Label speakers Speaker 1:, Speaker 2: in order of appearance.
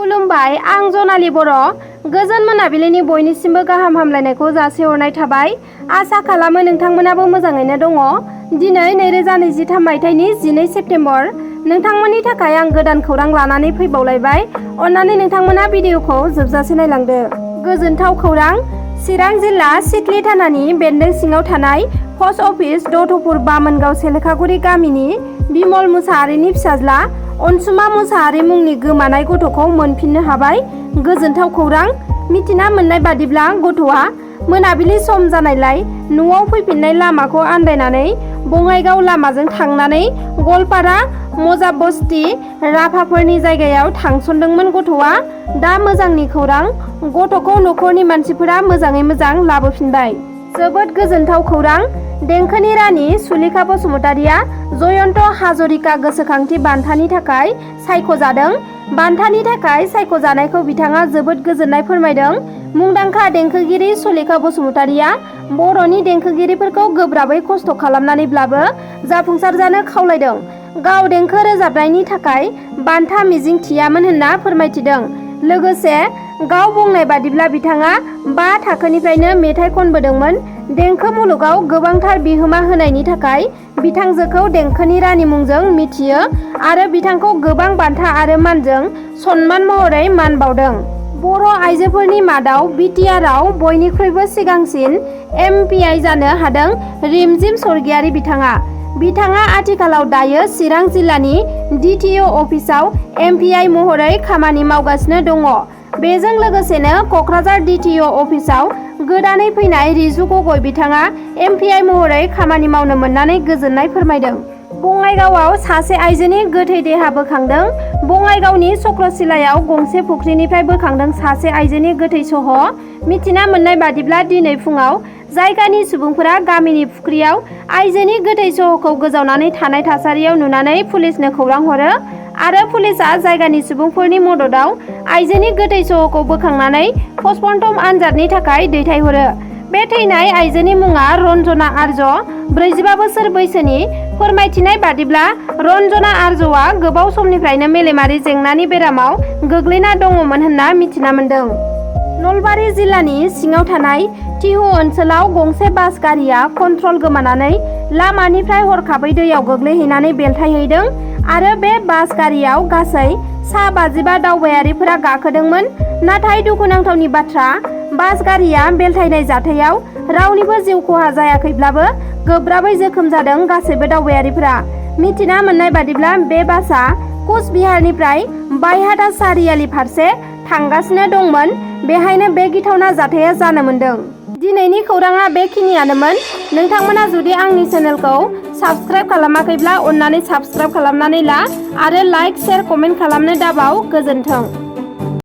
Speaker 1: खुलुमबाय, आं जनालि बर'। गोजोन मोनाबिलिनि बयनिसिमबो गाहाम हामलायनायखौ जासिहरनाय थाबाय। आसा खालामो नोंथांमोनाबो मोजाङैनो दङ। दिनै 2023 मायथाइनि 12 सेप्तेम्बर। नोंथांमोननि थाखाय आं गोदान खौरां लानानै फैबावलायबाय। अन्नानै नोंथांमोना भिडिअखौ जोबजासे नायलांदो। गोजोनथाव खौरां। चिरां जिल्ला सिडली थानानि बेन्दों सिङाव थानाय पस्ट अफिस दतपुर बामोनगाव सेलेखागुरि गामिनि बिमल मुसाहारिनि फिसाज्ला अनसुमा मुसाहारि मुंनि गोमानाय गथ'खौ मोनफिननो हाबाय। गोजोनथाव खौरां। मिथिना मोननाय बादिब्ला गथ'आ मोनाबिलि सम जानायलाय न'आव फैफिननाय लामाखौ आन्दायनानै बङाइगाव लामाजों थांनानै गलपारा मजाबस्ती राभाफोरनि जायगायाव थांसनदोंमोन। गथ'आ दा मोजांनि खौरां। गथ'खौ न'खरनि मानसिफोरा मोजाङै मोजां लाबोफिनबाय। जोबोद गोजोनथाव खौरां। देंखोनि रानि सुलेखा बसुमतारिया जयन्त हाजरिका गोसोखांथि बान्थानि थाखाय सायख'जादों। बान्थानि थाखाय सायख'जानायखौ बिथाङा जोबोद गोजोननाय फोरमायदों। मुंदांखा देंखोगिरि सुलेखा बसुमतारिया बर'नि देंखोगिरिफोरखौ गोब्राबै खस्थ' खालामनानैब्लाबो जाफुंसार जानो खावलायदों। गाव देंखो रोजाबनायनि थाखाय बान्था मिजिं थियामोन होनना फोरमायथिदों। लोगोसे गाव बुंनाय बादिब्ला बिथाङा 5 थाखोनिफ्रायनो मेथाइ खनबोदोंमोन। देंखो मुलुगाव गोबांथार बिहोमा होनायनि थाखाय बिथांजोखौ देंखोनि रानि मुंजों मिथियो आरो बिथांखौ गोबां बान्था आरो मानजों सन्मान महरै मान बावदों। बर' आइजोफोरनि मादाव बिटिआरआव बयनिख्रुइबो सिगांसिन एमपिआइ जानो हादों रिमजिम स्वर्गियारि बिथाङा आथिखालाव दायो चिरां जिल्लानि डिटिअ अफिसाव एमपिआइ महरै खामानि मावगासिनो दङ। बेजों लोगोसेनो क'क्राझार डिटिअ अफिसाव गोदानै फैनाय रिजु गगৈ बिथाङा एमपिआइ महरै खामानि मावनो मोननानै गोजोननाय फोरमायदों। बङाइगावआव सासे आइजोनि गोथै देहा बोखांदों। बङाइगावनि चक्रशिलायाव गंसे फुख्रिनिफ्राय बोखांदों सासे आइजोनि गोथै सह'। मिथिना मोननाय बादिब्ला दिनै फुङाव जायगानि सुबुंफोरा गामिनि फुख्रियाव आइजोनि गोथै सह'खौ गोजावनानै थानाय थासारियाव नुनानै पुलिसनो खौरां हरो आरो पुलिसआ जायगानि सुबुंफोरनि मददाव आइजोनि गोथै सह'खौ बोखांनानै पस्टमर्टम आनजादनि थाखाय दैथायहरो। बे थैनाय आइजोनि मुङा रन्जना आर्ज, 45 बोसोर बैसोनि। फोरमायथिनाय बादिब्ला रन्जना आर्जआ गोबाव समनिफ्रायनो मेलेमारि जेंनानि बेरामाव गोग्लैना दङमोन होनना मिथिना मोन्दों। नलबारि जिल्लानि सिङाव थानाय टिहु ओनसोलाव गंसे बास गारिया कन्ट्रल गोमानानै लामानिफ्राय हरखाबै दैयाव गोग्लैहैनानै बेलथायहैदों आरो बे बास गारियाव गासै सा 55 दावबायारिफोरा गाखोदोंमोन। नाथाय दुखुनांथावनि बाथ्रा, बास गारिया बेलथायनाय जाथायाव रावनिबो जिउ खहा जायाखैब्लाबो गोब्राबै जोखोम जादों गासैबो दावबायारिफोरा। मिथिना मोननाय बादिब्ला बे बासआ कुचबिहारनिफ्राय बायहाथा सारियालि फारसे थांगासिनो दंमोन। बेहायनो बे गिथावना जाथाया जानो मोन्दों। दिनैनि खौराङा बेखिनियानोमोन। नोंथांमोना जुदि आंनि चेनेलखौ साबस्क्राइब खालामाखैब्ला अन्नानै साबस्क्राइब खालामनानै ला आरो लाइक, शेयार, कमेन्ट खालामनो दाबाव। गोजोन्थों।